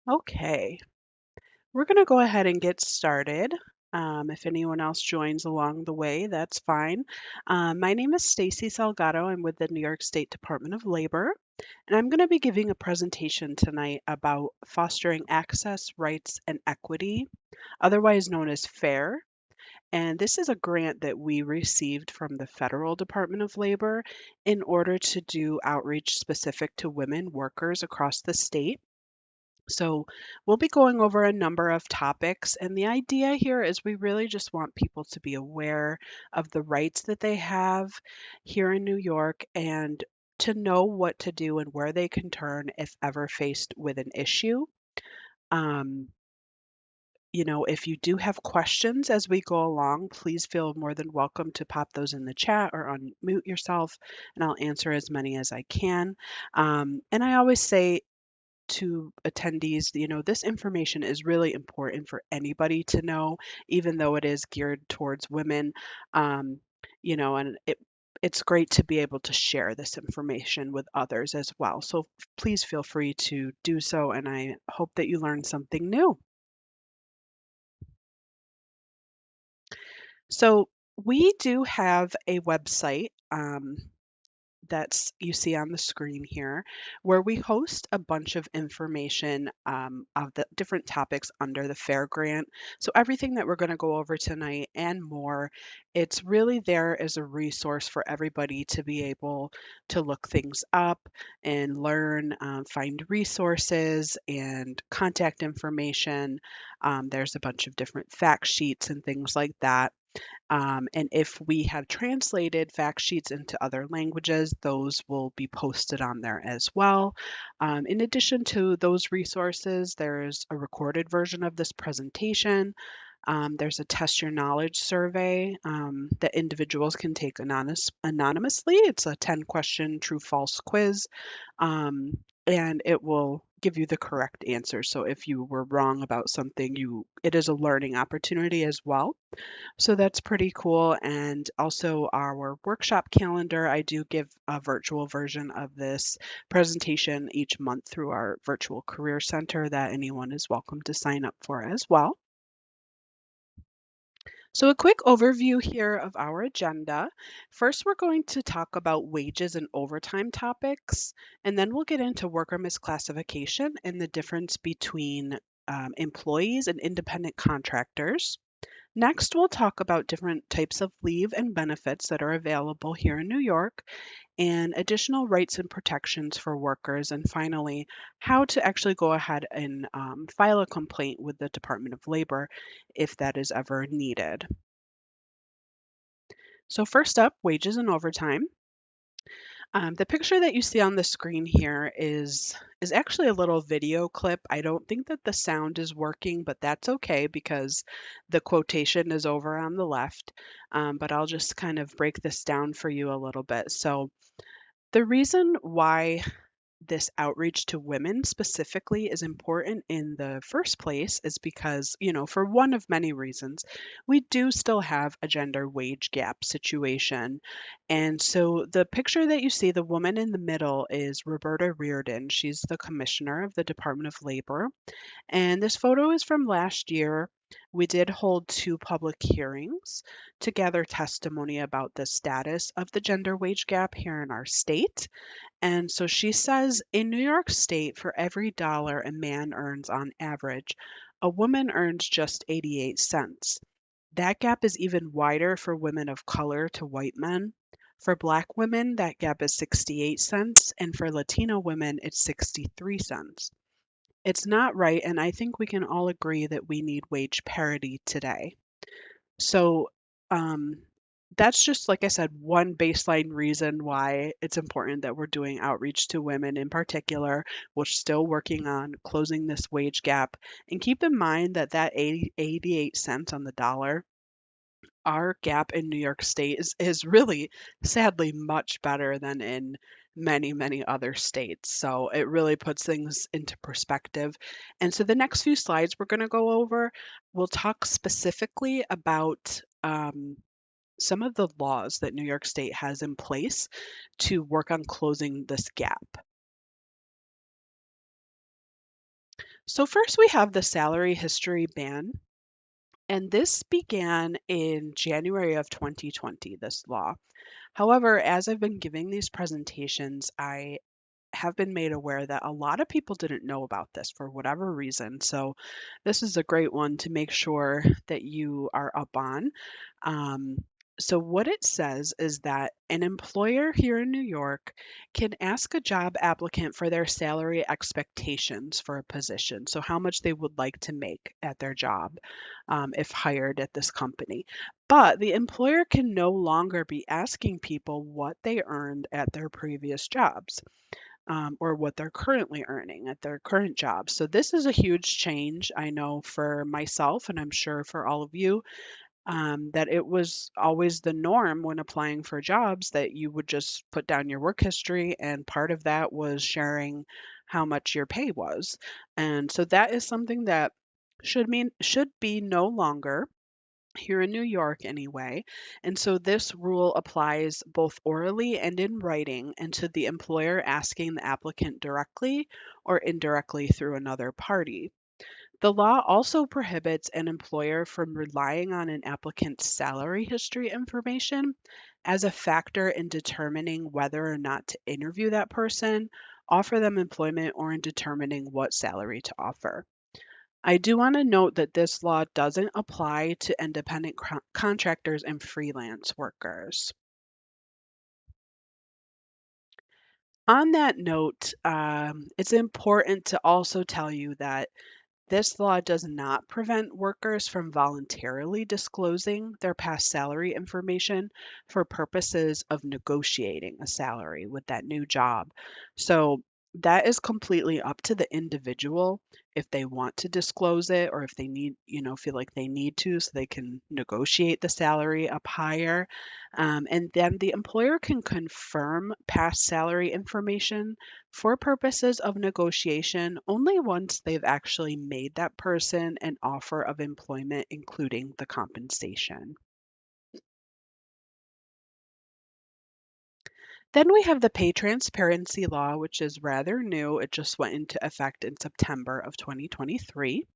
Okay, we're going to go ahead and get started. If anyone else joins along the way, that's fine. My name is Stacey Salgado. I'm with the New York State Department of Labor, and I'm going to be giving a presentation tonight about fostering access, rights, and equity, otherwise known as FAIR. And this is a grant that we received from the Federal Department of Labor in order to do outreach specific to women workers across the state. So, we'll be going over a number of topics, and the idea here is we really just want people to be aware of the rights that they have here in New York and to know what to do and where they can turn if ever faced with an issue. Um, if you do have questions as we go along, please feel more than welcome to pop those in the chat or unmute yourself, and I'll answer as many as I can. And I always say, to attendees, this information is really important for anybody to know, even though it is geared towards women. Um, and it's great to be able to share this information with others as well. So please feel free to do so, and I hope that you learned something new. So we do have a website. That's you see on the screen here, where we host a bunch of information of the different topics under the Fair Grant. So everything that we're going to go over tonight and more, it's really there as a resource for everybody to be able to look things up and learn, find resources and contact information. There's a bunch of different fact sheets and things like that. And if we have translated fact sheets into other languages, those will be posted on there as well. In addition to those resources, there's a recorded version of this presentation. There's a test your knowledge survey that individuals can take anonymously. It's a 10-question true false quiz, um, and it will give you the correct answer. So if you were wrong about something, it is a learning opportunity as well. So that's pretty cool. And also our workshop calendar, I do give a virtual version of this presentation each month through our virtual career center that anyone is welcome to sign up for as well. So a quick overview here of our agenda. First, we're going to talk about wages and overtime topics, and then we'll get into worker misclassification and the difference between employees and independent contractors. Next, we'll talk about different types of leave and benefits that are available here in New York and additional rights and protections for workers. And finally, how to actually go ahead and file a complaint with the Department of Labor if that is ever needed. So first up, wages and overtime. The picture that you see on the screen here is actually a little video clip. I don't think that the sound is working, but that's okay because the quotation is over on the left. But I'll just kind of break this down for you a little bit. So the reason why this outreach to women specifically is important in the first place is because, for one of many reasons, we do still have a gender wage gap situation. And so the picture that you see, the woman in the middle is Roberta Reardon. She's the commissioner of the Department of Labor. And this photo is from last year. We did hold two public hearings to gather testimony about the status of the gender wage gap here in our state. And so she says in New York State, for every dollar a man earns on average, a woman earns just 88 cents. That gap is even wider for women of color to white men. For Black women, that gap is 68 cents, and for Latino women, it's 63 cents. It's not right, and I think we can all agree that we need wage parity today. So, um, that's just, like I said, one baseline reason why it's important that we're doing outreach to women in particular. We're still working on closing this wage gap. And keep in mind that 88 cents on the dollar, our gap in New York State is really sadly much better than in many, many other states. So it really puts things into perspective. And so the next few slides we're going to go over, we'll talk specifically about some of the laws that New York State has in place to work on closing this gap. So, first we have the salary history ban, and this began in January of 2020, this law. However, as I've been giving these presentations, I have been made aware that a lot of people didn't know about this for whatever reason. So, this is a great one to make sure that you are up on. Um, so, what it says is that an employer here in New York can ask a job applicant for their salary expectations for a position. So, how much they would like to make at their job if hired at this company. But the employer can no longer be asking people what they earned at their previous jobs or what they're currently earning at their current job. So this is a huge change, I know, for myself, and I'm sure for all of you, that it was always the norm when applying for jobs that you would just put down your work history, and part of that was sharing how much your pay was. And so that is something that should be no longer here in New York anyway. And so this rule applies both orally and in writing, and to the employer asking the applicant directly or indirectly through another party. The law also prohibits an employer from relying on an applicant's salary history information as a factor in determining whether or not to interview that person, offer them employment, or in determining what salary to offer. I do want to note that this law doesn't apply to independent contractors and freelance workers. On that note, it's important to also tell you that this law does not prevent workers from voluntarily disclosing their past salary information for purposes of negotiating a salary with that new job. So that is completely up to the individual if they want to disclose it or if they need, feel like they need to so they can negotiate the salary up higher. And then the employer can confirm past salary information for purposes of negotiation only once they've actually made that person an offer of employment, including the compensation. Then we have the pay transparency law, which is rather new. It just went into effect in September of 2023.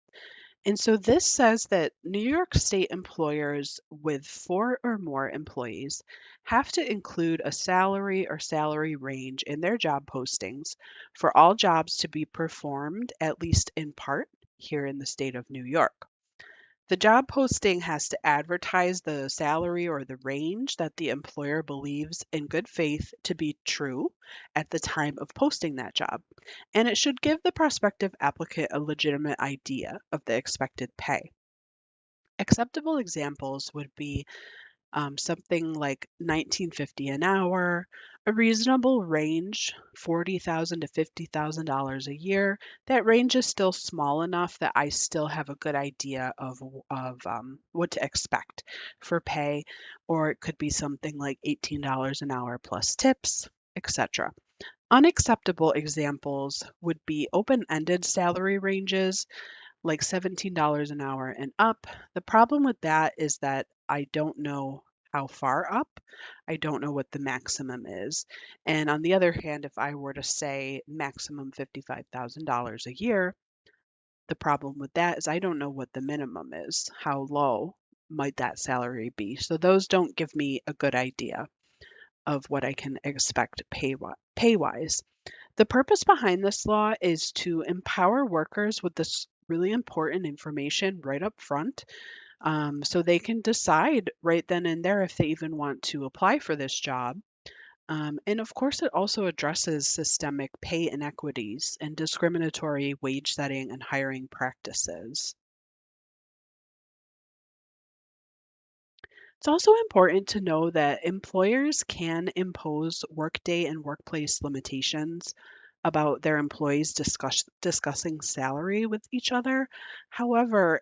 And so this says that New York State employers with four or more employees have to include a salary or salary range in their job postings for all jobs to be performed, at least in part, here in the state of New York. The job posting has to advertise the salary or the range that the employer believes in good faith to be true at the time of posting that job. And it should give the prospective applicant a legitimate idea of the expected pay. Acceptable examples would be something like 1950 an hour, a reasonable range, $40,000 to $50,000 a year. That range is still small enough that I still have a good idea of what to expect for pay, or it could be something like $18 an hour plus tips, etc. Unacceptable examples would be open-ended salary ranges like $17 an hour and up. The problem with that is that I don't know how far up. I don't know what the maximum is. And on the other hand, if I were to say maximum $55,000 a year, the problem with that is I don't know what the minimum is. How low might that salary be? So those don't give me a good idea of what I can expect pay wise. The purpose behind this law is to empower workers with this really important information right up front, so they can decide right then and there if they even want to apply for this job. And of course, it also addresses systemic pay inequities and discriminatory wage setting and hiring practices. It's also important to know that employers can impose workday and workplace limitations about their employees discussing salary with each other. However,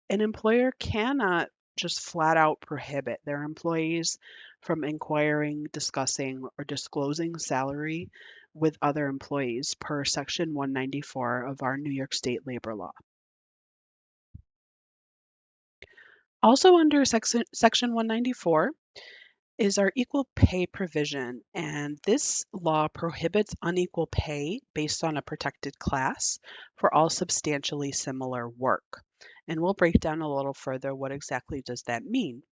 an employer cannot just flat out prohibit their employees from inquiring, discussing, or disclosing salary with other employees per Section 194 of our New York State labor law. Also under Section 194, is our equal pay provision. And this law prohibits unequal pay based on a protected class for all substantially similar work. And we'll break down a little further what exactly does that mean.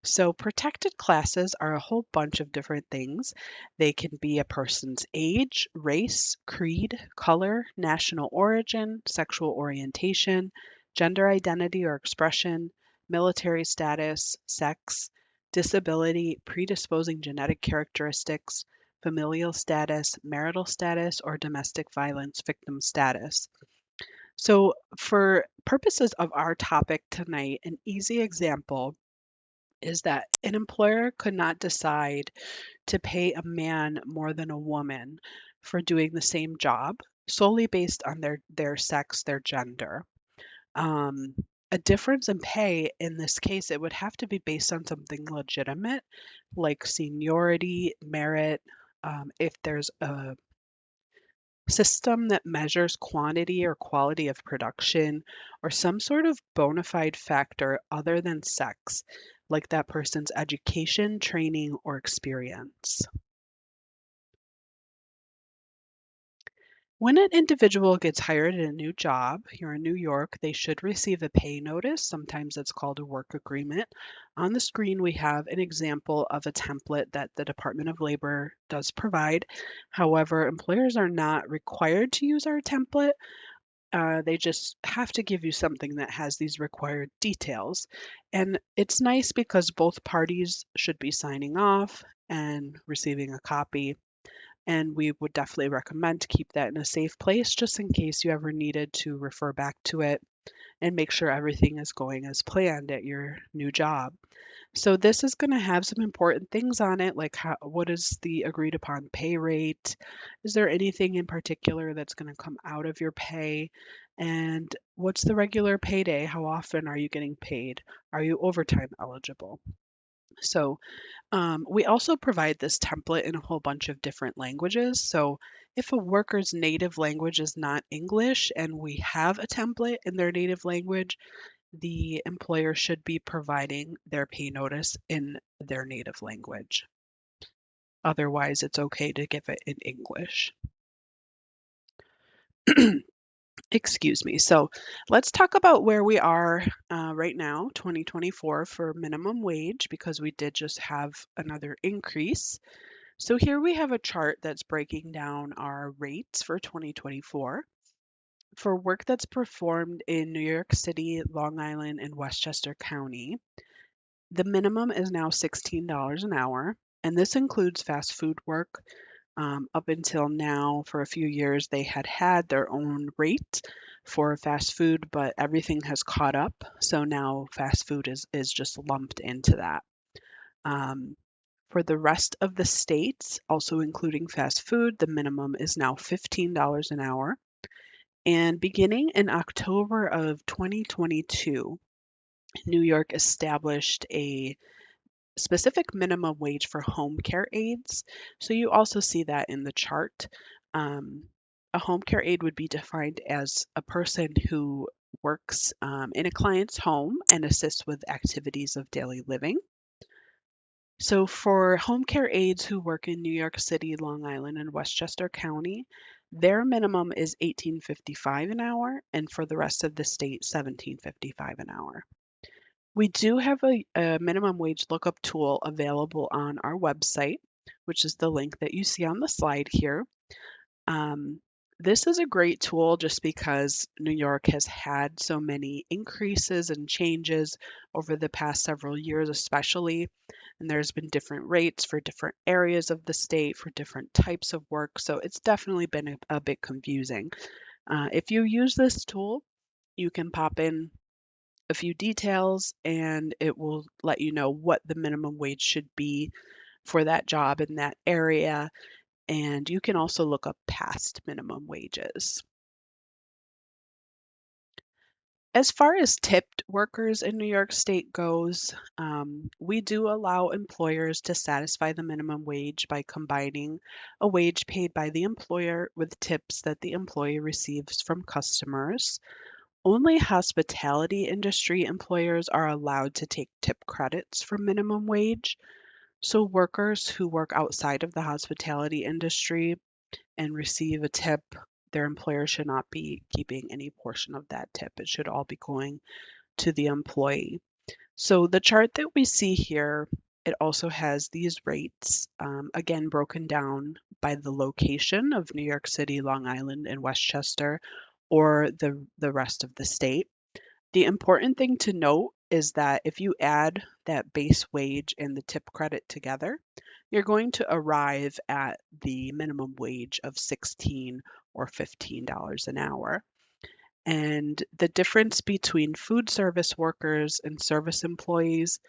So protected classes are a whole bunch of different things. They can be a person's age, race, creed, color, national origin, sexual orientation, gender identity or expression, military status, sex, disability, predisposing genetic characteristics, familial status, marital status, or domestic violence victim status. So, for purposes of our topic tonight, an easy example is that an employer could not decide to pay a man more than a woman for doing the same job solely based on their sex, their gender. Um, a difference in pay, in this case, it would have to be based on something legitimate, like seniority, merit, if there's a system that measures quantity or quality of production, or some sort of bona fide factor other than sex, like that person's education, training, or experience. When an individual gets hired at a new job here in New York, they should receive a pay notice. Sometimes it's called a work agreement. On the screen, we have an example of a template that the Department of Labor does provide. However, employers are not required to use our template. They just have to give you something that has these required details. And it's nice because both parties should be signing off and receiving a copy. And we would definitely recommend to keep that in a safe place just in case you ever needed to refer back to it and make sure everything is going as planned at your new job. So this is going to have some important things on it, like what is the agreed upon pay rate? Is there anything in particular that's going to come out of your pay? And what's the regular payday? How often are you getting paid? Are you overtime eligible? So we also provide this template in a whole bunch of different languages. So if a worker's native language is not English and we have a template in their native language, the employer should be providing their pay notice in their native language. Otherwise, it's okay to give it in English. Excuse me. So let's talk about where we are right now, 2024, for minimum wage, because we did just have another increase. So here we have a chart that's breaking down our rates for 2024. For work that's performed in New York City, Long Island, and Westchester County, the minimum is now $16 an hour, and this includes fast food work. Up until now, for a few years, they had their own rate for fast food, but everything has caught up. So now fast food is just lumped into that. Um, for the rest of the states, also including fast food, the minimum is now $15 an hour. And beginning in October of 2022, New York established a specific minimum wage for home care aides. So you also see that in the chart. Um, a home care aide would be defined as a person who works in a client's home and assists with activities of daily living. So for home care aides who work in New York City, Long Island, and Westchester County, their minimum is $18.55 an hour, and for the rest of the state, $17.55 an hour. We do have a minimum wage lookup tool available on our website, which is the link that you see on the slide here. Um, this is a great tool just because New York has had so many increases and changes over the past several years, especially. And there's been different rates for different areas of the state for different types of work. So it's definitely been a bit confusing. If you use this tool, you can pop in a few details and it will let you know what the minimum wage should be for that job in that area. And you can also look up past minimum wages. As far as tipped workers in New York State goes, we do allow employers to satisfy the minimum wage by combining a wage paid by the employer with tips that the employee receives from customers. Only hospitality industry employers are allowed to take tip credits from minimum wage. So workers who work outside of the hospitality industry and receive a tip, their employer should not be keeping any portion of that tip. It should all be going to the employee. So the chart that we see here, it also has these rates, again, broken down by the location of New York City, Long Island, and Westchester, or the rest of the state. The important thing to note is that if you add that base wage and the tip credit together, you're going to arrive at the minimum wage of 16 or $15 an hour. And the difference between food service workers and service employees,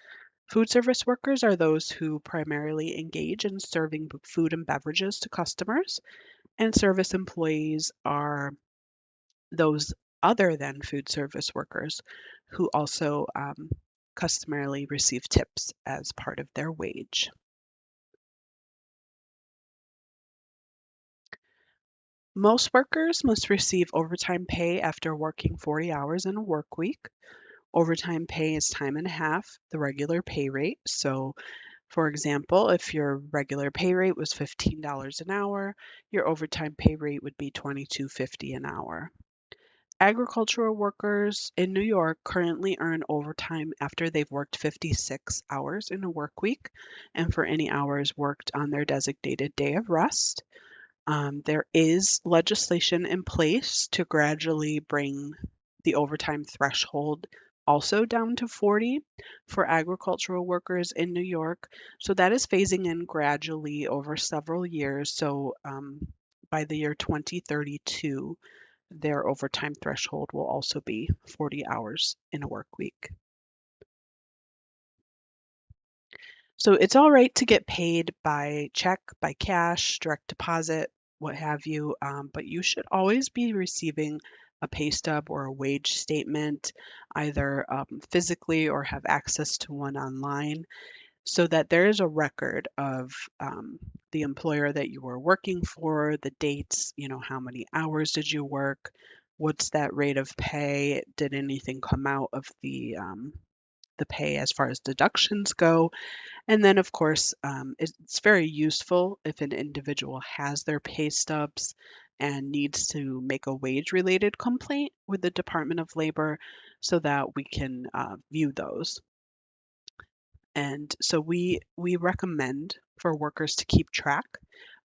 food service workers are those who primarily engage in serving food and beverages to customers, and service employees are those other than food service workers who also customarily receive tips as part of their wage. Most workers must receive overtime pay after working 40 hours in a work week. Overtime pay is time and a half, the regular pay rate. So, for example, if your regular pay rate was $15 an hour, your overtime pay rate would be $22.50 an hour. Agricultural workers in New York currently earn overtime after they've worked 56 hours in a work week and for any hours worked on their designated day of rest. There is legislation in place to gradually bring the overtime threshold also down to 40 for agricultural workers in New York. So that is phasing in gradually over several years. So by the year 2032, their overtime threshold will also be 40 hours in a work week. So it's all right to get paid by check, by cash, direct deposit, what have you, but you should always be receiving a pay stub or a wage statement, either physically or have access to one online, so that there is a record of the employer that you were working for, the dates, how many hours did you work, what's that rate of pay, did anything come out of the pay as far as deductions go, and then, of course, it's very useful if an individual has their pay stubs and needs to make a wage-related complaint with the Department of Labor so that we can view those. And so we recommend for workers to keep track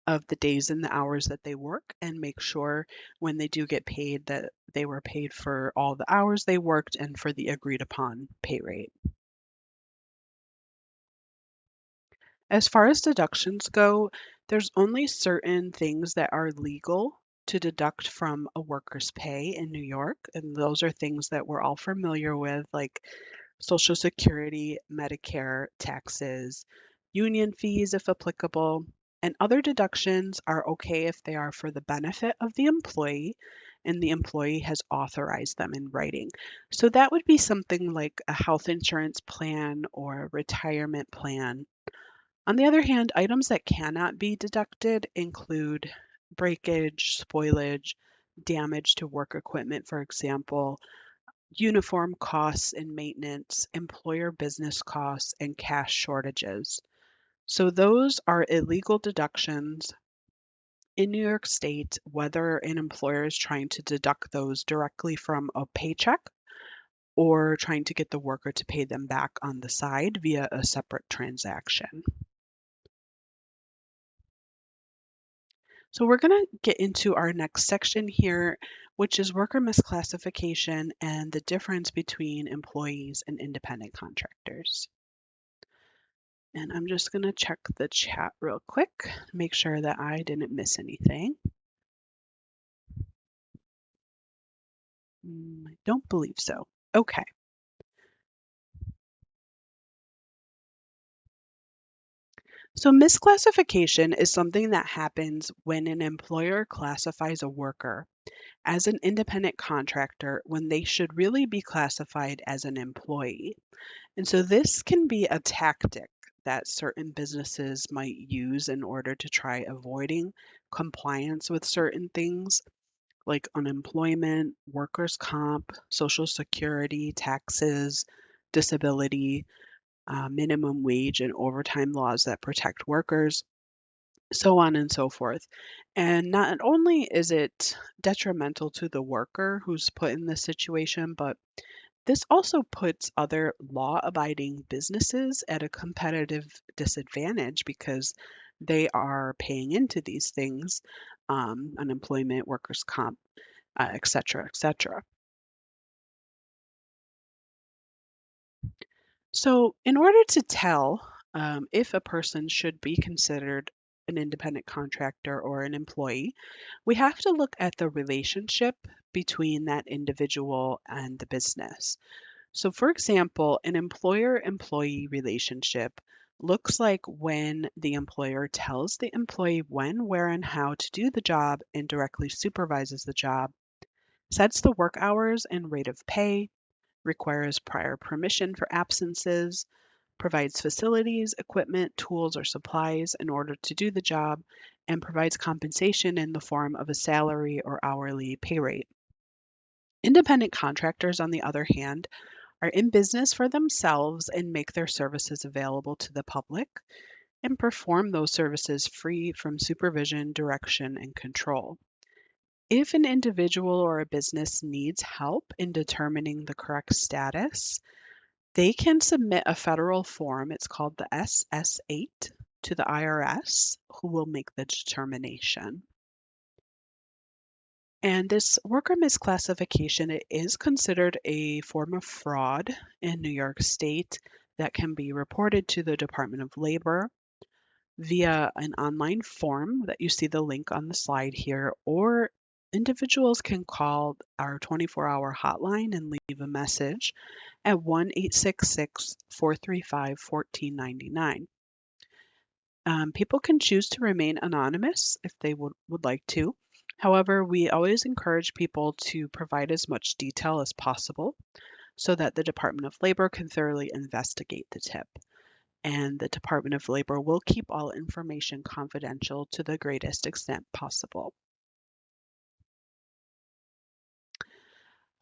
of the days and the hours that they work and make sure when they do get paid that they were paid for all the hours they worked and for the agreed upon pay rate. As far as deductions go, there's only certain things that are legal to deduct from a worker's pay in New York, and those are things that we're all familiar with, like Social Security, Medicare, taxes, union fees if applicable, and other deductions are okay if they are for the benefit of the employee and the employee has authorized them in writing. So that would be something like a health insurance plan or a retirement plan. On the other hand, items that cannot be deducted include breakage, spoilage, damage to work equipment, for example, uniform costs and maintenance, employer business costs, and cash shortages. So those are illegal deductions in New York State, whether an employer is trying to deduct those directly from a paycheck or trying to get the worker to pay them back on the side via a separate transaction. So we're going to get into our next section here, which is worker misclassification and the difference between employees and independent contractors. And I'm just going to check the chat real quick, make sure that I didn't miss anything. I don't believe so. Okay. So misclassification is something that happens when an employer classifies a worker as an independent contractor when they should really be classified as an employee. And so this can be a tactic that certain businesses might use in order to try avoiding compliance with certain things like unemployment, workers' comp, social security, taxes, disability. minimum wage and overtime laws that protect workers, so on and so forth. And not only is it detrimental to the worker who's put in this situation, but this also puts other law abiding businesses at a competitive disadvantage because they are paying into these things, unemployment, workers' comp, et cetera, et cetera. So, in order to tell if a person should be considered an independent contractor or an employee, we have to look at the relationship between that individual and the business. So, for example, an employer employee relationship looks like when the employer tells the employee when, where, and how to do the job and directly supervises the job, sets the work hours and rate of pay, requires prior permission for absences, provides facilities, equipment, tools, or supplies in order to do the job, and provides compensation in the form of a salary or hourly pay rate. Independent contractors, on the other hand, are in business for themselves and make their services available to the public and perform those services free from supervision, direction, and control. If an individual or a business needs help in determining the correct status, they can submit a federal form, it's called the SS-8, to the IRS, who will make the determination. And this worker misclassification, it is considered a form of fraud in New York State that can be reported to the Department of Labor via an online form that you see the link on the slide here, or individuals can call our 24-hour hotline and leave a message at 1-866-435-1499. People can choose to remain anonymous if they would like to. However, we always encourage people to provide as much detail as possible so that the Department of Labor can thoroughly investigate the tip. And the Department of Labor will keep all information confidential to the greatest extent possible.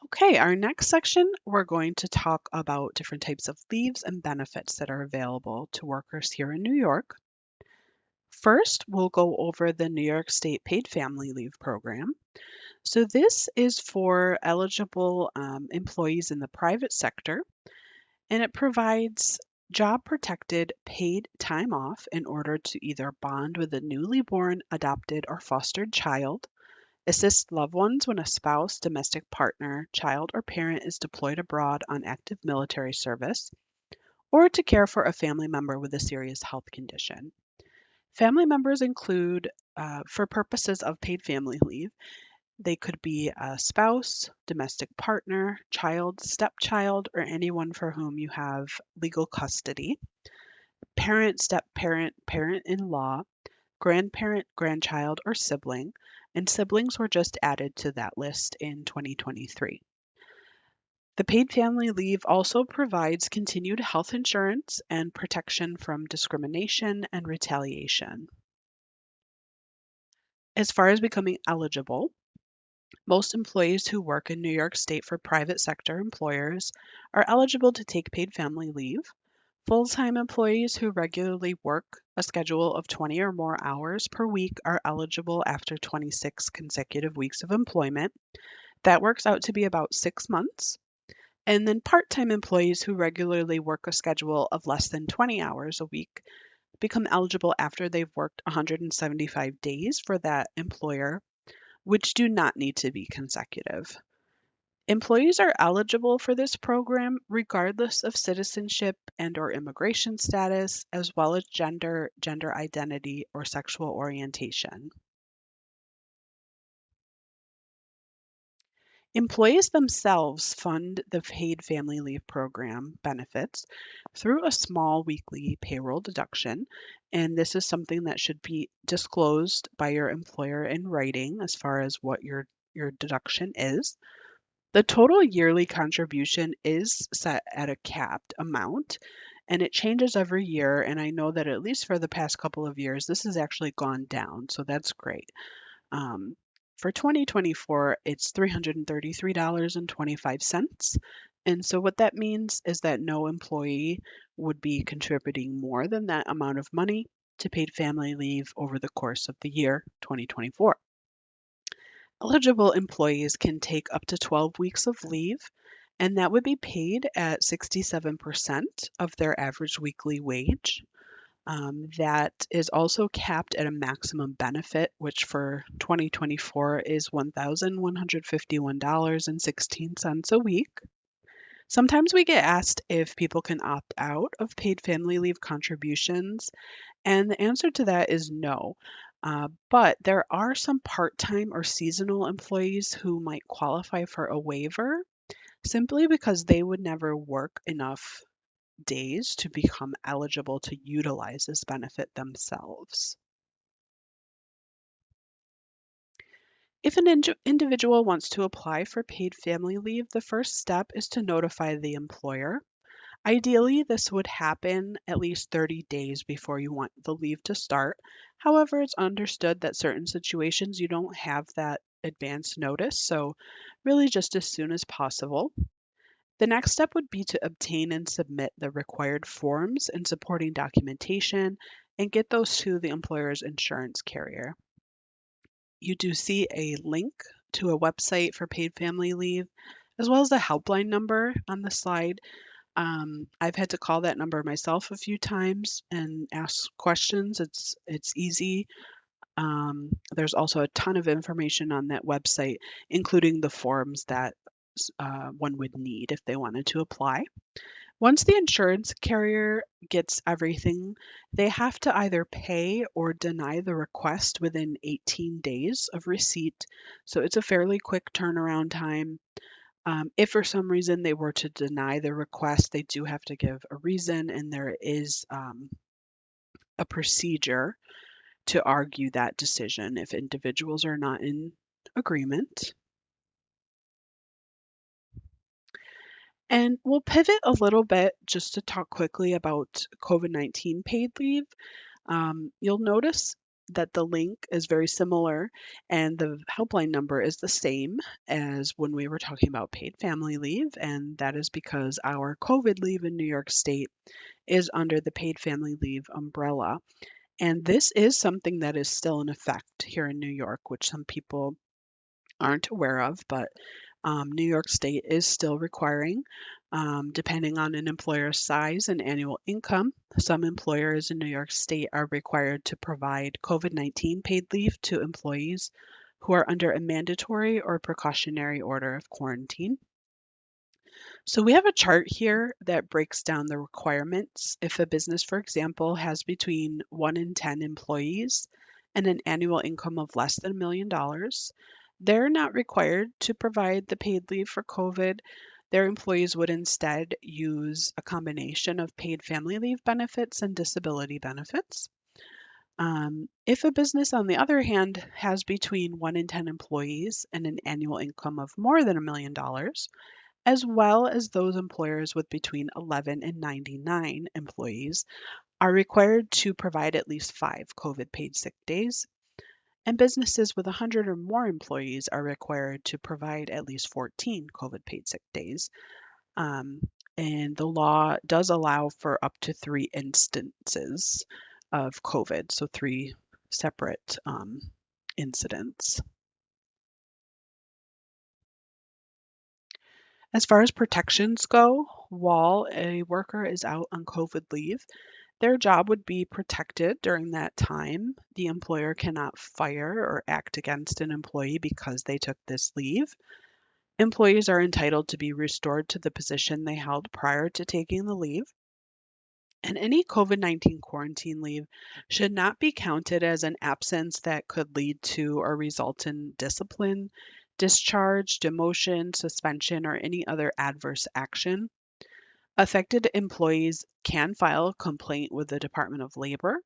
Okay, our next section, we're going to talk about different types of leaves and benefits that are available to workers here in New York. First, we'll go over the New York State Paid Family Leave program. So, this is for eligible employees in the private sector, and it provides job protected paid time off in order to either bond with a newly born, adopted, or fostered child, assist loved ones when a spouse, domestic partner, child, or parent is deployed abroad on active military service, or to care for a family member with a serious health condition. Family members include, for purposes of paid family leave, they could be a spouse, domestic partner, child, stepchild, or anyone for whom you have legal custody, parent, step-parent, parent-in-law, grandparent, grandchild, or sibling, and siblings were just added to that list in 2023. The paid family leave also provides continued health insurance and protection from discrimination and retaliation. As far as becoming eligible, most employees who work in New York State for private sector employers are eligible to take paid family leave. Full-time employees who regularly work a schedule of 20 or more hours per week are eligible after 26 consecutive weeks of employment. That works out to be about 6 months. And then part-time employees who regularly work a schedule of less than 20 hours a week become eligible after they've worked 175 days for that employer, which do not need to be consecutive. Employees are eligible for this program regardless of citizenship and/or immigration status, as well as gender, gender identity, or sexual orientation. Employees themselves fund the paid family leave program benefits through a small weekly payroll deduction, and this is something that should be disclosed by your employer in writing as far as what your deduction is. The total yearly contribution is set at a capped amount and it changes every year. And I know that at least for the past couple of years, this has actually gone down. So that's great. For 2024, it's $333.25. And so what that means is that no employee would be contributing more than that amount of money to paid family leave over the course of the year 2024. Eligible employees can take up to 12 weeks of leave, and that would be paid at 67% of their average weekly wage. That is also capped at a maximum benefit, which for 2024 is $1,151.16 a week. Sometimes we get asked if people can opt out of paid family leave contributions, and the answer to that is no. But there are some part time or seasonal employees who might qualify for a waiver simply because they would never work enough days to become eligible to utilize this benefit themselves. If an individual wants to apply for paid family leave, the first step is to notify the employer. Ideally, this would happen at least 30 days before you want the leave to start. However, it's understood that certain situations you don't have that advance notice, so really just as soon as possible. The next step would be to obtain and submit the required forms and supporting documentation and get those to the employer's insurance carrier. You do see a link to a website for paid family leave, as well as a helpline number on the slide. I've had to call that number myself a few times and ask questions. It's easy. There's also a ton of information on that website, including the forms that one would need if they wanted to apply. Once the insurance carrier gets everything, they have to either pay or deny the request within 18 days of receipt. So it's a fairly quick turnaround time. If for some reason they were to deny the request, they do have to give a reason, and there is a procedure to argue that decision if individuals are not in agreement. And we'll pivot a little bit just to talk quickly about COVID-19 paid leave. You'll notice that the link is very similar and the helpline number is the same as when we were talking about paid family leave, and that is because our COVID leave in New York State is under the paid family leave umbrella. And this is something that is still in effect here in New York, which some people aren't aware of, but New York State is still requiring, depending on an employer's size and annual income. Some employers in New York State are required to provide COVID-19 paid leave to employees who are under a mandatory or precautionary order of quarantine. So we have a chart here that breaks down the requirements. If a business, for example, has between 1 and 10 employees and an annual income of less than $1 million, they're not required to provide the paid leave for COVID. Their employees would instead use a combination of paid family leave benefits and disability benefits. If a business, on the other hand, has between 1 and 10 employees and an annual income of more than $1 million, as well as those employers with between 11 and 99 employees, are required to provide at least 5 COVID paid sick days. And businesses with 100 or more employees are required to provide at least 14 COVID paid sick days. Um, and the law does allow for up to 3 instances of COVID, so 3 separate incidents. As far as protections go, while a worker is out on COVID leave, their job would be protected during that time. The employer cannot fire or act against an employee because they took this leave. Employees are entitled to be restored to the position they held prior to taking the leave. And any COVID-19 quarantine leave should not be counted as an absence that could lead to or result in discipline, discharge, demotion, suspension, or any other adverse action. Affected employees can file a complaint with the Department of Labor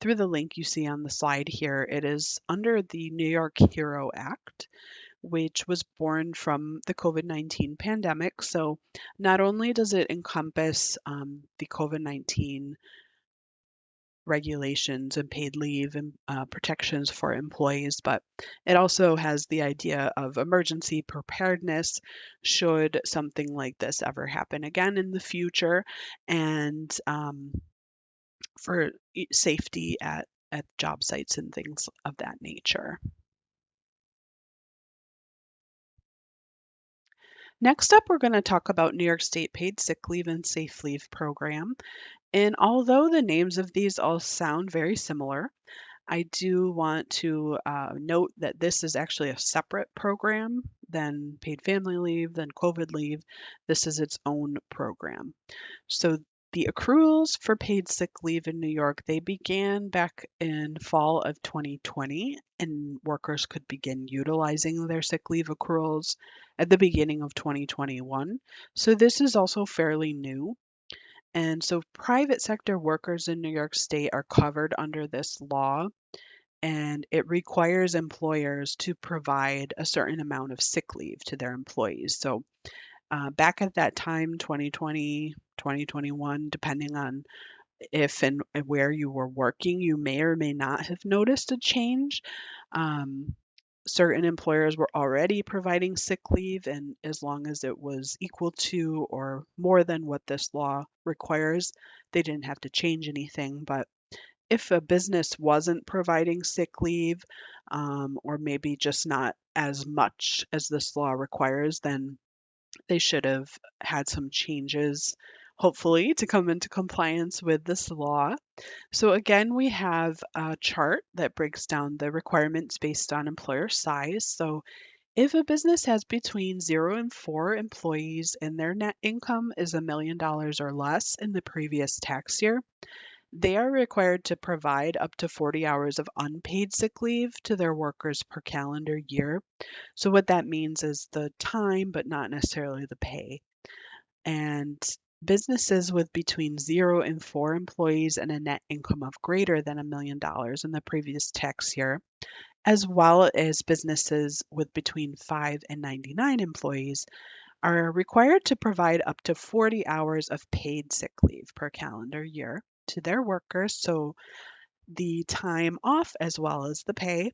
through the link you see on the slide here. It is under the New York HERO Act, which was born from the COVID-19 pandemic. So not only does it encompass the COVID-19 regulations and paid leave and protections for employees, but it also has the idea of emergency preparedness should something like this ever happen again in the future, and for safety at job sites and things of that nature. Next up, we're going to talk about New York State Paid Sick Leave and Safe Leave Program. And although the names of these all sound very similar, I do want to note that this is actually a separate program than paid family leave, than COVID leave. This is its own program. So the accruals for paid sick leave in New York, they began back in fall of 2020, and workers could begin utilizing their sick leave accruals at the beginning of 2021. So this is also fairly new. And so private sector workers in New York State are covered under this law, and it requires employers to provide a certain amount of sick leave to their employees. So back at that time, 2020, 2021, depending on if and where you were working, you may or may not have noticed a change. Um, Certain employers were already providing sick leave, and as long as it was equal to or more than what this law requires, they didn't have to change anything. But if a business wasn't providing sick leave, or maybe just not as much as this law requires, then they should have had some changes, hopefully, to come into compliance with this law. So again, we have a chart that breaks down the requirements based on employer size. So if a business has between 0 and 4 employees and their net income is $1 million or less in the previous tax year, they are required to provide up to 40 hours of unpaid sick leave to their workers per calendar year. So what that means is the time, but not necessarily the pay. And businesses with between 0 and 4 employees and a net income of greater than $1 million in the previous tax year, as well as businesses with between 5 and 99 employees, are required to provide up to 40 hours of paid sick leave per calendar year to their workers. So the time off as well as the pay.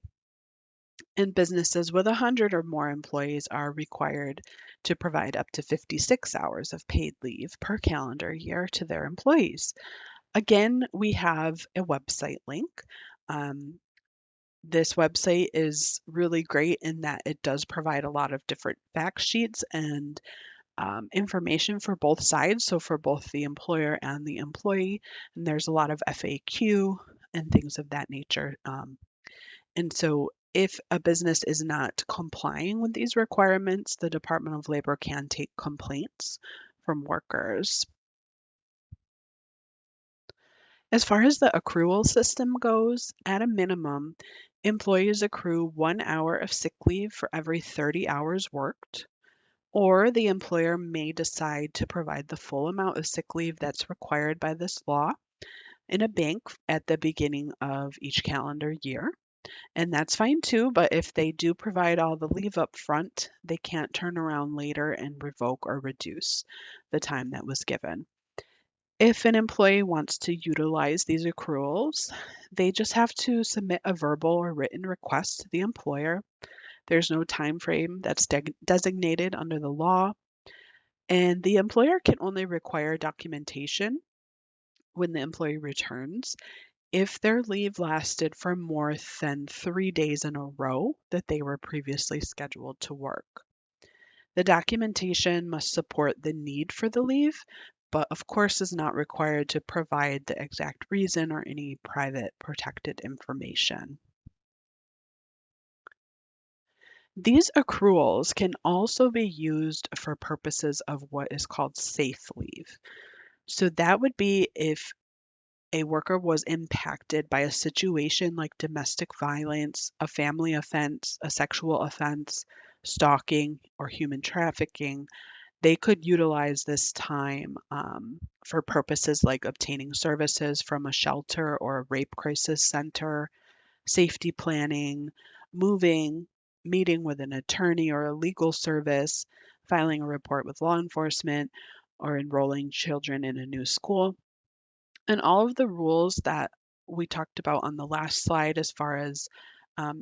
And businesses with 100 or more employees are required to provide up to 56 hours of paid leave per calendar year to their employees. Again, we have a website link. Um, this website is really great in that it does provide a lot of different fact sheets and information for both sides, so for both the employer and the employee. And there's a lot of FAQ and things of that nature. And so if a business is not complying with these requirements, the Department of Labor can take complaints from workers. As far as the accrual system goes, at a minimum, employees accrue 1 hour of sick leave for every 30 hours worked, or the employer may decide to provide the full amount of sick leave that's required by this law in a bank at the beginning of each calendar year. And that's fine too, but if they do provide all the leave up front, they can't turn around later and revoke or reduce the time that was given. If an employee wants to utilize these accruals, they just have to submit a verbal or written request to the employer. There's no time frame that's designated under the law, and the employer can only require documentation when the employee returns if their leave lasted for more than 3 days in a row that they were previously scheduled to work. The documentation must support the need for the leave, but of course is not required to provide the exact reason or any private protected information. These accruals can also be used for purposes of what is called safe leave. So that would be if a worker was impacted by a situation like domestic violence, a family offense, a sexual offense, stalking, or human trafficking, they could utilize this time for purposes like obtaining services from a shelter or a rape crisis center, safety planning, moving, meeting with an attorney or a legal service, filing a report with law enforcement, or enrolling children in a new school. And all of the rules that we talked about on the last slide as far as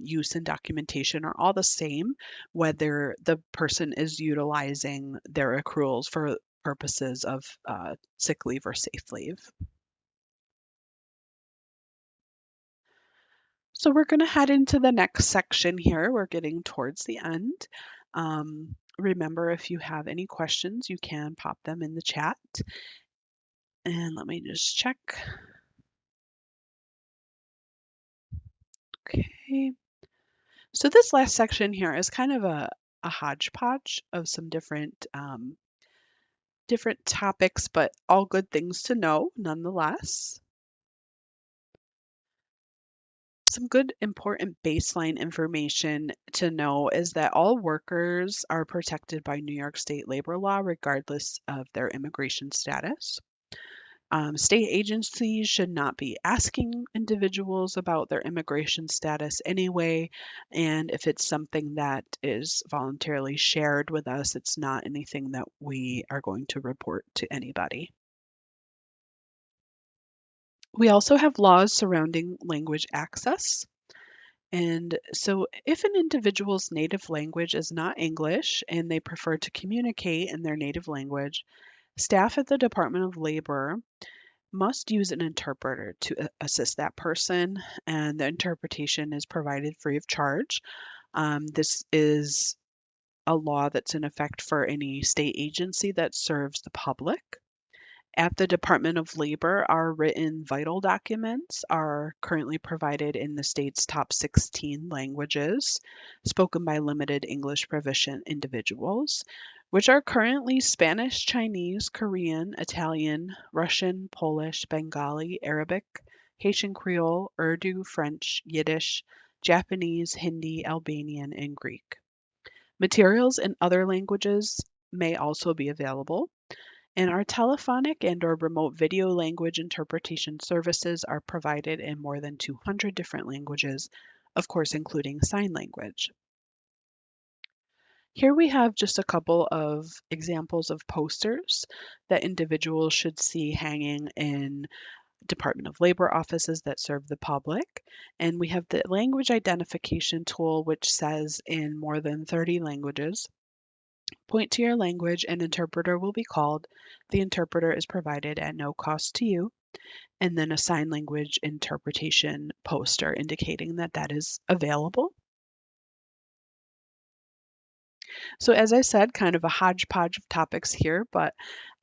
use and documentation are all the same, whether the person is utilizing their accruals for purposes of sick leave or safe leave. So we're going to head into the next section here. We're getting towards the end. Remember, if you have any questions, you can pop them in the chat. And let me just check. Okay. So this last section here is kind of a hodgepodge of some different topics, but all good things to know nonetheless. Some good important baseline information to know is that all workers are protected by New York State labor law regardless of their immigration status. State agencies should not be asking individuals about their immigration status anyway. And if it's something that is voluntarily shared with us, it's not anything that we are going to report to anybody. We also have laws surrounding language access. And so, if an individual's native language is not English and they prefer to communicate in their native language, staff at the Department of Labor must use an interpreter to assist that person, and the interpretation is provided free of charge. This is a law that's in effect for any state agency that serves the public. At the Department of Labor, our written vital documents are currently provided in the state's top 16 languages, spoken by limited English proficient individuals, which are currently Spanish, Chinese, Korean, Italian, Russian, Polish, Bengali, Arabic, Haitian Creole, Urdu, French, Yiddish, Japanese, Hindi, Albanian, and Greek. Materials in other languages may also be available, and our telephonic and/or remote video language interpretation services are provided in more than 200 different languages, of course, including sign language. Here we have just a couple of examples of posters that individuals should see hanging in Department of Labor offices that serve the public. And we have the language identification tool, which says in more than 30 languages, point to your language, an interpreter will be called. The interpreter is provided at no cost to you. And then a sign language interpretation poster indicating that that is available. So, as I said, kind of a hodgepodge of topics here, but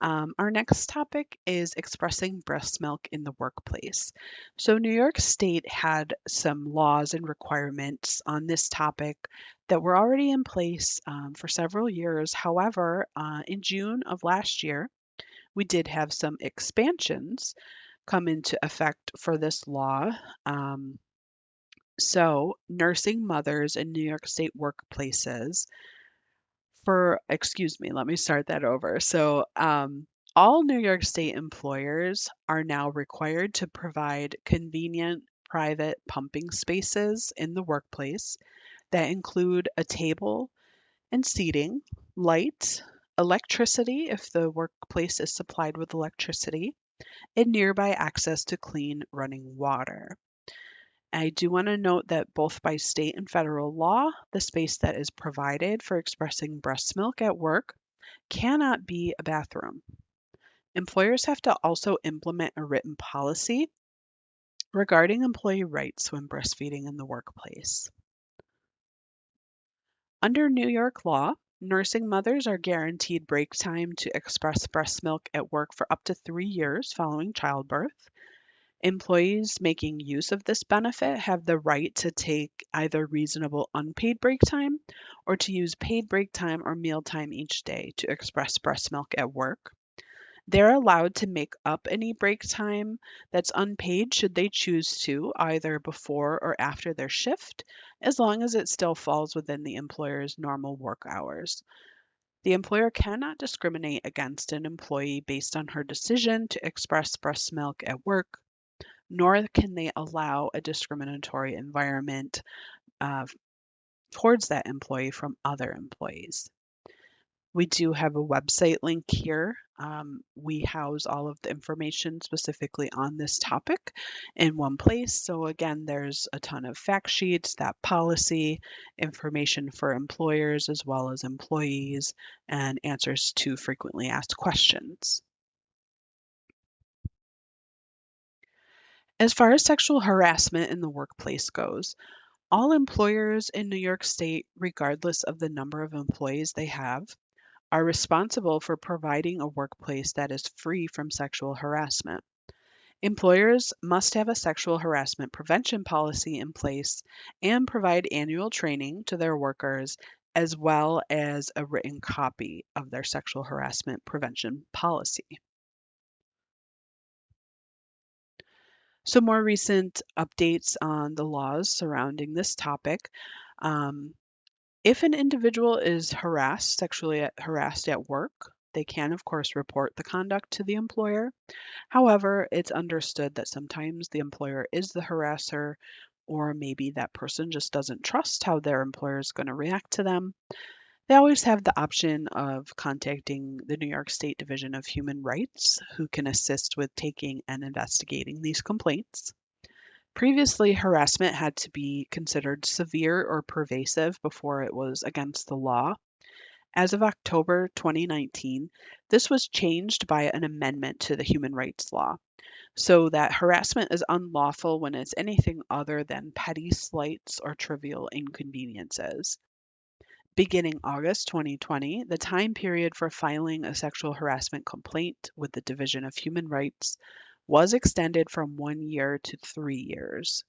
our next topic is expressing breast milk in the workplace. So, New York State had some laws and requirements on this topic that were already in place for several years. However, in June of last year, we did have some expansions come into effect for this law. So, nursing mothers in New York State workplaces excuse me, let me start that over. So, all New York State employers are now required to provide convenient private pumping spaces in the workplace that include a table and seating, light, electricity if the workplace is supplied with electricity, and nearby access to clean running water. I do want to note that both by state and federal law, the space that is provided for expressing breast milk at work cannot be a bathroom. Employers have to also implement a written policy regarding employee rights when breastfeeding in the workplace. Under New York law, nursing mothers are guaranteed break time to express breast milk at work for up to 3 years following childbirth. Employees making use of this benefit have the right to take either reasonable unpaid break time or to use paid break time or meal time each day to express breast milk at work. They're allowed to make up any break time that's unpaid should they choose to, either before or after their shift, as long as it still falls within the employer's normal work hours. The employer cannot discriminate against an employee based on her decision to express breast milk at work, nor can they allow a discriminatory environment uh, towards that employee from other employees. We do have a website link here. We house all of the information specifically on this topic in one place. So again, there's a ton of fact sheets, that policy, information for employers as well as employees, and answers to frequently asked questions. As far as sexual harassment in the workplace goes, all employers in New York State, regardless of the number of employees they have, are responsible for providing a workplace that is free from sexual harassment. Employers must have a sexual harassment prevention policy in place and provide annual training to their workers, as well as a written copy of their sexual harassment prevention policy. So, more recent updates on the laws surrounding this topic. Um, if an individual is sexually harassed at work, they can, of course, report the conduct to the employer. However, it's understood that sometimes the employer is the harasser, or maybe that person just doesn't trust how their employer is going to react to them. They always have the option of contacting the New York State Division of Human Rights, who can assist with taking and investigating these complaints. Previously, harassment had to be considered severe or pervasive before it was against the law. As of October 2019, this was changed by an amendment to the human rights law, so that harassment is unlawful when it's anything other than petty slights or trivial inconveniences. Beginning August 2020, the time period for filing a sexual harassment complaint with the Division of Human Rights was extended from 1 year to 3 years.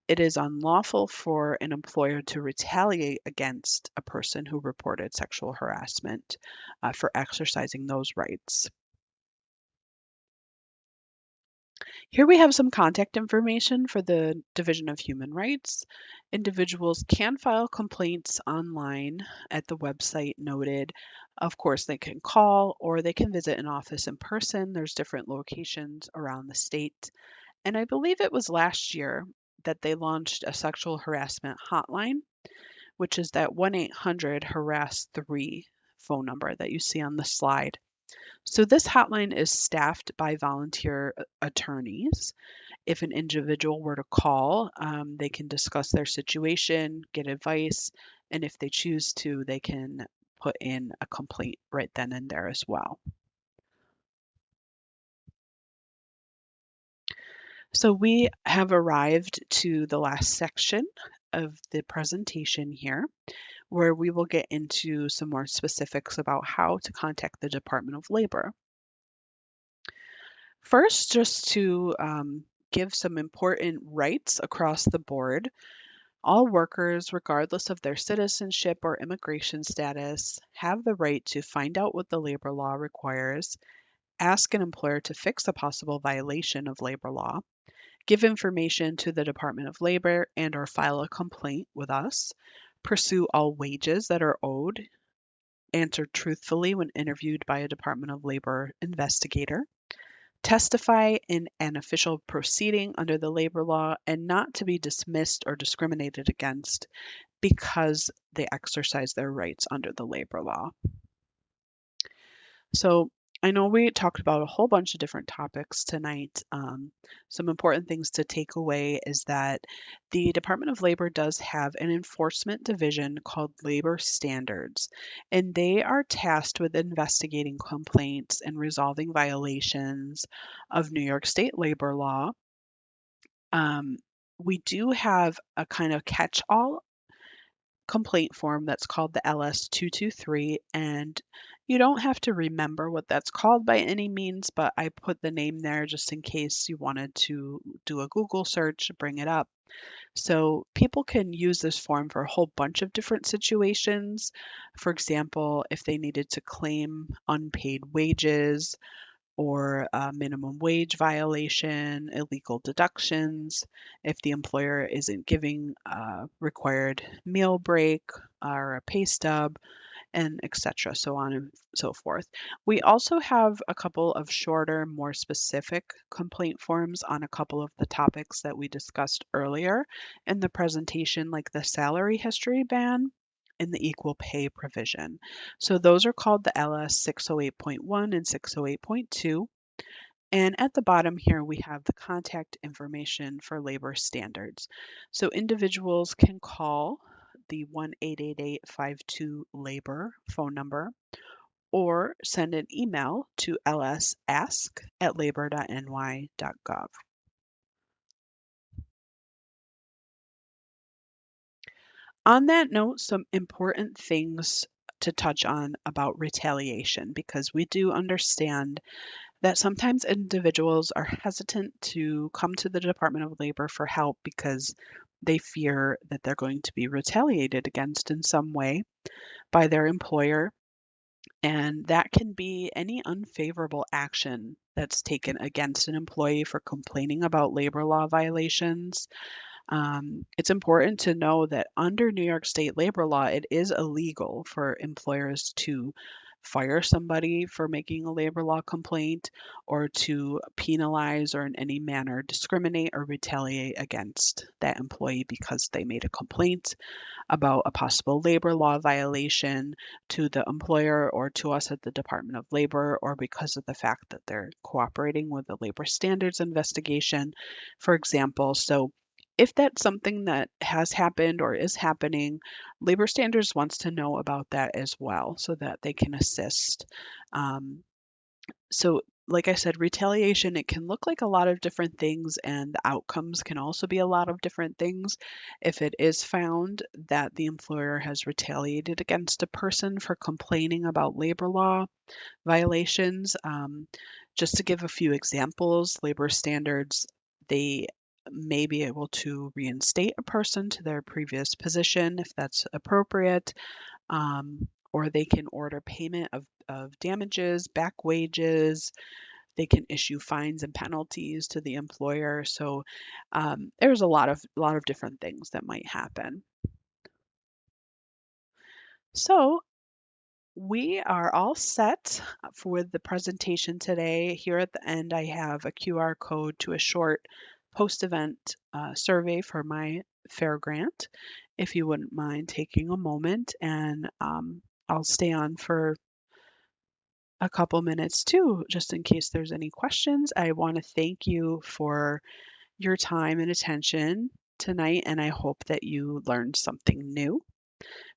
It is unlawful for an employer to retaliate against a person who reported sexual harassment for exercising those rights. Here we have some contact information for the Division of Human Rights. Individuals can file complaints online at the website noted. Of course, they can call or they can visit an office in person. There's different locations around the state. And I believe it was last year that they launched a sexual harassment hotline, which is that 1-800 harass 3 phone number that you see on the slide. So this hotline is staffed by volunteer attorneys. If an individual were to call, they can discuss their situation, get advice, and if they choose to, they can put in a complaint right then and there as well. So we have arrived to the last section of the presentation here, where we will get into some more specifics about how to contact the Department of Labor. First, just to give some important rights across the board, all workers, regardless of their citizenship or immigration status, have the right to find out what the labor law requires, ask an employer to fix a possible violation of labor law, give information to the Department of Labor and or file a complaint with us, pursue all wages that are owed, answer truthfully when interviewed by a Department of Labor investigator, testify in an official proceeding under the labor law, and not to be dismissed or discriminated against because they exercise their rights under the labor law. So I know we talked about a whole bunch of different topics tonight. Some important things to take away is that the Department of Labor does have an enforcement division called Labor Standards, and they are tasked with investigating complaints and resolving violations of New York State labor law. Um, we do have a kind of catch-all complaint form that's called the LS-223, and you don't have to remember what that's called by any means, but I put the name there just in case you wanted to do a Google search, bring it up. So people can use this form for a whole bunch of different situations. For example, if they needed to claim unpaid wages, or a minimum wage violation, illegal deductions, if the employer isn't giving a required meal break or a pay stub, and etc., so on and so forth. We also have a couple of shorter, more specific complaint forms on a couple of the topics that we discussed earlier in the presentation, like the salary history ban in the equal pay provision. So those are called the LS 608.1 and 608.2. And at the bottom here, we have the contact information for labor standards. So individuals can call the 1-888-52-LABOR phone number or send an email to lsask@labor.ny.gov. On that note, some important things to touch on about retaliation, because we do understand that sometimes individuals are hesitant to come to the Department of Labor for help because they fear that they're going to be retaliated against in some way by their employer. And that can be any unfavorable action that's taken against an employee for complaining about labor law violations. It's important to know that under New York State labor law, it is illegal for employers to fire somebody for making a labor law complaint or to penalize or in any manner discriminate or retaliate against that employee because they made a complaint about a possible labor law violation to the employer or to us at the Department of Labor, or because of the fact that they're cooperating with the labor standards investigation, for example. So if that's something that has happened or is happening, Labor Standards wants to know about that as well so that they can assist. Um, so, like I said, retaliation, it can look like a lot of different things, and the outcomes can also be a lot of different things. If it is found that the employer has retaliated against a person for complaining about labor law violations, just to give a few examples, labor standards, they may be able to reinstate a person to their previous position if that's appropriate, or they can order payment of damages, back wages. They can issue fines and penalties to the employer. So there's a lot of different things that might happen. So we are all set for the presentation today. Here at the end, I have a QR code to a short post-event survey for my FAIR grant. If you wouldn't mind taking a moment, and I'll stay on for a couple minutes too, just in case there's any questions. I want to thank you for your time and attention tonight, and I hope that you learned something new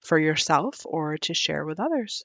for yourself or to share with others.